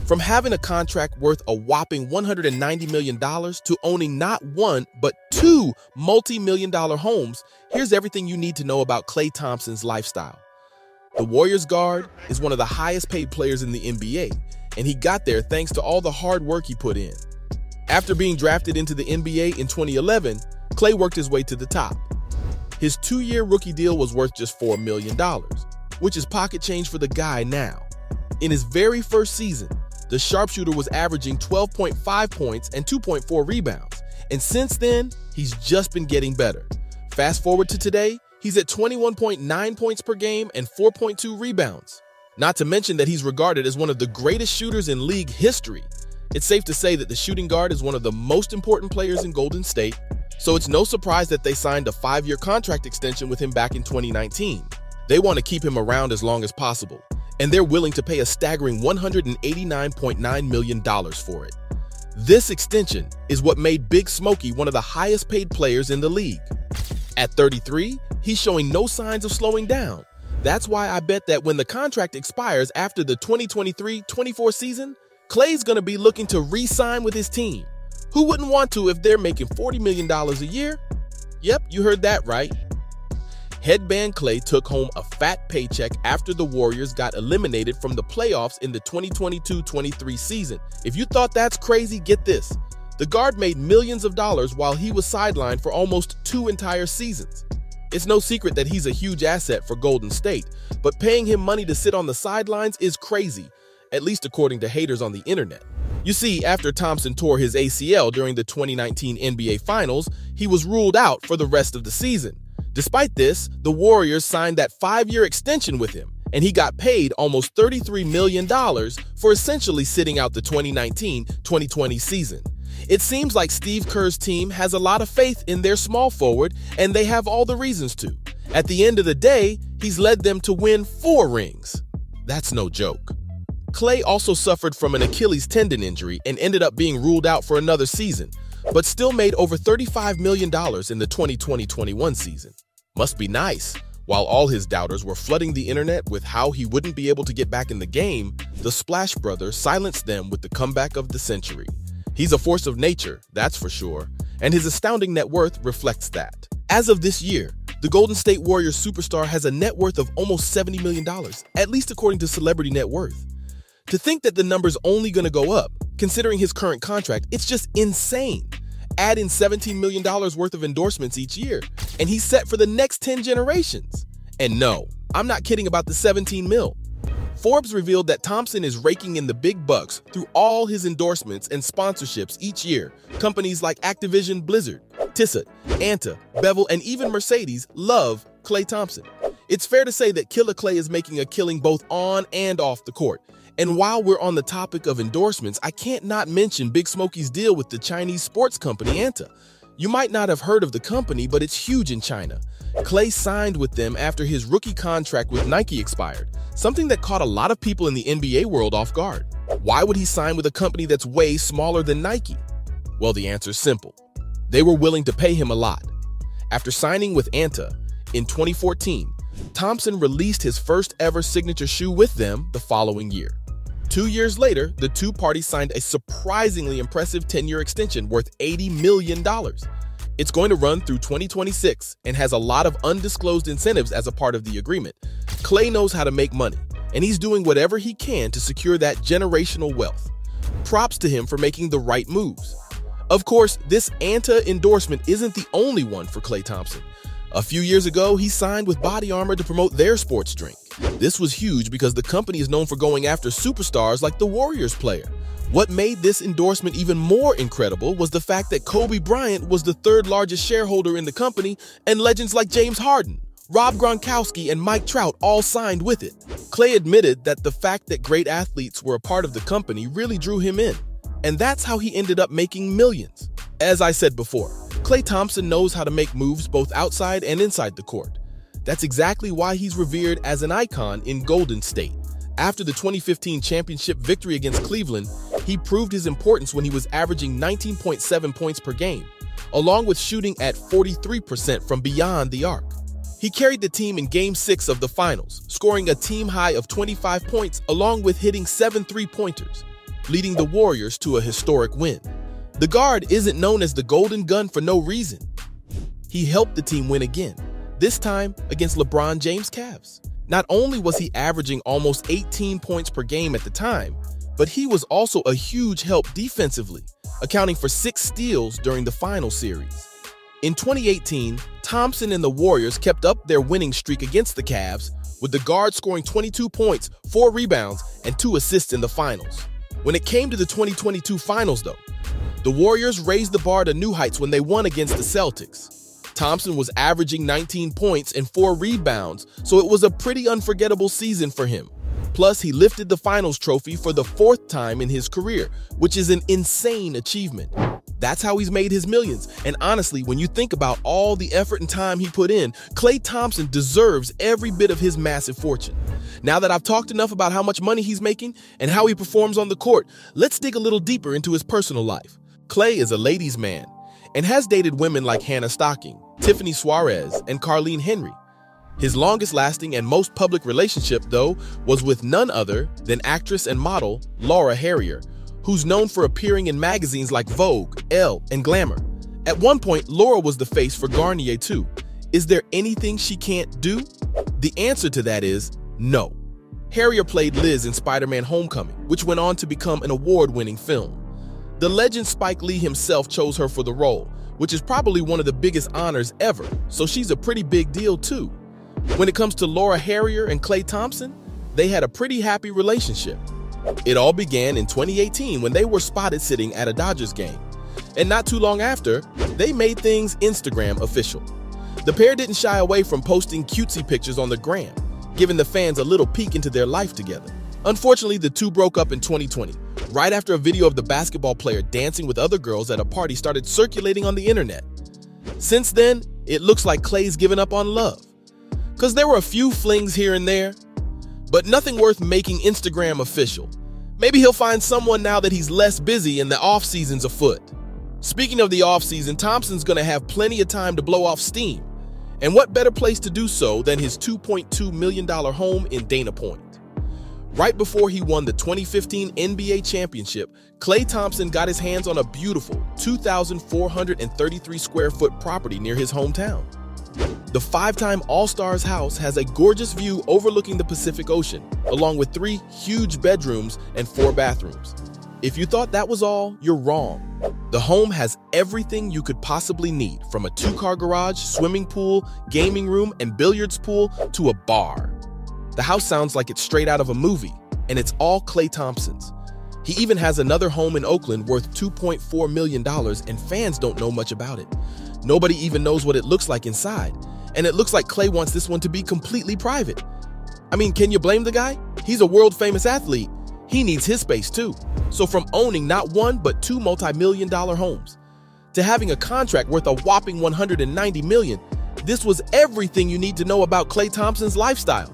From having a contract worth a whopping $190 million to owning not one, but two multi-million-dollar homes, here's everything you need to know about Klay Thompson's lifestyle. The Warriors guard is one of the highest paid players in the NBA, and he got there thanks to all the hard work he put in. After being drafted into the NBA in 2011, Klay worked his way to the top. His 2-year rookie deal was worth just $4 million, which is pocket change for the guy now. In his very first season, the sharpshooter was averaging 12.5 points and 2.4 rebounds, and since then, he's just been getting better. Fast forward to today, he's at 21.9 points per game and 4.2 rebounds. Not to mention that he's regarded as one of the greatest shooters in league history. It's safe to say that the shooting guard is one of the most important players in Golden State, so it's no surprise that they signed a 5-year contract extension with him back in 2019. They want to keep him around as long as possible, and they're willing to pay a staggering $189.9 million for it. This extension is what made Big Smokey one of the highest paid players in the league. At 33, he's showing no signs of slowing down. That's why I bet that when the contract expires after the 2023-24 season, Klay's going to be looking to re-sign with his team. Who wouldn't want to if they're making $40 million a year? Yep, you heard that right. Headband Klay took home a fat paycheck after the Warriors got eliminated from the playoffs in the 2022-23 season. If you thought that's crazy, get this. The guard made millions of dollars while he was sidelined for almost 2 entire seasons. It's no secret that he's a huge asset for Golden State, but paying him money to sit on the sidelines is crazy, at least according to haters on the internet. You see, after Thompson tore his ACL during the 2019 NBA Finals, he was ruled out for the rest of the season. Despite this, the Warriors signed that 5-year extension with him, and he got paid almost $33 million for essentially sitting out the 2019-2020 season. It seems like Steve Kerr's team has a lot of faith in their small forward, and they have all the reasons to. At the end of the day, he's led them to win 4 rings. That's no joke. Klay also suffered from an Achilles tendon injury and ended up being ruled out for another season, but still made over $35 million in the 2020-21 season. Must be nice. While all his doubters were flooding the internet with how he wouldn't be able to get back in the game, the Splash Brothers silenced them with the comeback of the century. He's a force of nature, that's for sure, and his astounding net worth reflects that. As of this year, the Golden State Warriors superstar has a net worth of almost $70 million, at least according to Celebrity Net Worth. To think that the number's only going to go up, considering his current contract, it's just insane. Add in $17 million worth of endorsements each year, and he's set for the next 10 generations. And no, I'm not kidding about the 17 mil. Forbes revealed that Thompson is raking in the big bucks through all his endorsements and sponsorships each year. Companies like Activision Blizzard, Tissot, Anta, Bevel, and even Mercedes love Klay Thompson. It's fair to say that Killer Klay is making a killing both on and off the court. And while we're on the topic of endorsements, I can't not mention Big Smokey's deal with the Chinese sports company Anta. You might not have heard of the company, but it's huge in China. Klay signed with them after his rookie contract with Nike expired, something that caught a lot of people in the NBA world off guard. Why would he sign with a company that's way smaller than Nike? Well, the answer's simple. They were willing to pay him a lot. After signing with Anta in 2014, Thompson released his first ever signature shoe with them the following year. 2 years later, the two parties signed a surprisingly impressive 10-year extension worth $80 million. It's going to run through 2026 and has a lot of undisclosed incentives as a part of the agreement. Klay knows how to make money, and he's doing whatever he can to secure that generational wealth. Props to him for making the right moves. Of course, this Anta endorsement isn't the only one for Klay Thompson. A few years ago, he signed with Body Armor to promote their sports drink. This was huge because the company is known for going after superstars like the Warriors player. What made this endorsement even more incredible was the fact that Kobe Bryant was the 3rd largest shareholder in the company, and legends like James Harden, Rob Gronkowski, and Mike Trout all signed with it. Klay admitted that the fact that great athletes were a part of the company really drew him in, and that's how he ended up making millions. As I said before, Klay Thompson knows how to make moves both outside and inside the court. That's exactly why he's revered as an icon in Golden State. After the 2015 championship victory against Cleveland, he proved his importance when he was averaging 19.7 points per game, along with shooting at 43% from beyond the arc. He carried the team in Game 6 of the Finals, scoring a team high of 25 points along with hitting 7 3-pointers. leading the Warriors to a historic win. The guard isn't known as the Golden Gun for no reason. He helped the team win again, this time against LeBron James' Cavs. Not only was he averaging almost 18 points per game at the time, but he was also a huge help defensively, accounting for 6 steals during the final series. In 2018, Thompson and the Warriors kept up their winning streak against the Cavs, with the guard scoring 22 points, 4 rebounds, and 2 assists in the finals. When it came to the 2022 finals, though, the Warriors raised the bar to new heights when they won against the Celtics. Thompson was averaging 19 points and 4 rebounds, so it was a pretty unforgettable season for him. Plus, he lifted the finals trophy for the 4th time in his career, which is an insane achievement. That's how he's made his millions. And honestly, when you think about all the effort and time he put in, Klay Thompson deserves every bit of his massive fortune. Now that I've talked enough about how much money he's making and how he performs on the court, let's dig a little deeper into his personal life. Klay is a ladies' man and has dated women like Hannah Stocking, Tiffany Suarez, and Carlene Henry. His longest-lasting and most public relationship, though, was with none other than actress and model Laura Harrier, who's known for appearing in magazines like Vogue, Elle, and Glamour. At one point, Laura was the face for Garnier too. Is there anything she can't do? The answer to that is no. Harrier played Liz in Spider-Man: Homecoming, which went on to become an award-winning film. The legend Spike Lee himself chose her for the role, which is probably one of the biggest honors ever, so she's a pretty big deal too. When it comes to Laura Harrier and Klay Thompson, they had a pretty happy relationship. It all began in 2018 when they were spotted sitting at a Dodgers game. And not too long after, they made things Instagram official. The pair didn't shy away from posting cutesy pictures on the gram, giving the fans a little peek into their life together. Unfortunately, the two broke up in 2020, right after a video of the basketball player dancing with other girls at a party started circulating on the internet. Since then, it looks like Klay's given up on love. Because there were a few flings here and there, but nothing worth making Instagram official. Maybe he'll find someone now that he's less busy and the off-season's afoot. Speaking of the off-season, Thompson's gonna have plenty of time to blow off steam. And what better place to do so than his $2.2 million home in Dana Point? Right before he won the 2015 NBA championship, Klay Thompson got his hands on a beautiful 2,433 square foot property near his hometown. The 5-time All-Stars house has a gorgeous view overlooking the Pacific Ocean, along with 3 huge bedrooms and 4 bathrooms. If you thought that was all, you're wrong. The home has everything you could possibly need, from a 2-car garage, swimming pool, gaming room, and billiards pool to a bar. The house sounds like it's straight out of a movie, and it's all Klay Thompson's. He even has another home in Oakland worth $2.4 million, and fans don't know much about it. Nobody even knows what it looks like inside, and it looks like Klay wants this one to be completely private. I mean, can you blame the guy? He's a world-famous athlete. He needs his space too. So from owning not one but 2 multi-million-dollar homes to having a contract worth a whopping $190 million, this was everything you need to know about Klay Thompson's lifestyle.